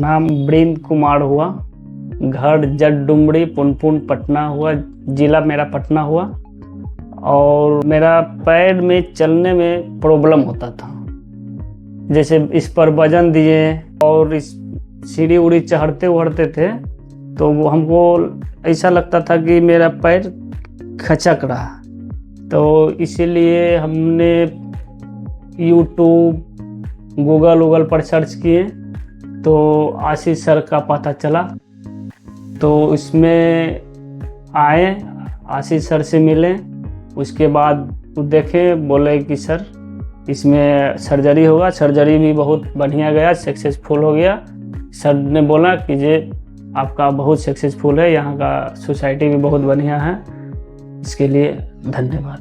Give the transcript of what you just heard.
नाम वरिंद कुमार हुआ, घर जटडुमरी पुनपुन पटना हुआ, जिला मेरा पटना हुआ। और मेरा पैर में चलने में प्रॉब्लम होता था, जैसे इस पर वजन दिए और इस सीढ़ी उड़ी चढ़ते उड़ते थे तो वो हमको ऐसा लगता था कि मेरा पैर खचक रहा। तो इसीलिए हमने यूट्यूब गूगल पर सर्च किए तो आशीष सर का पता चला। तो इसमें आए, आशीष सर से मिले, उसके बाद देखे, बोले कि सर इसमें सर्जरी होगा। सर्जरी भी बहुत बढ़िया गया, सक्सेसफुल हो गया। सर ने बोला कि ये आपका बहुत सक्सेसफुल है, यहाँ का सोसाइटी भी बहुत बढ़िया है, इसके लिए धन्यवाद।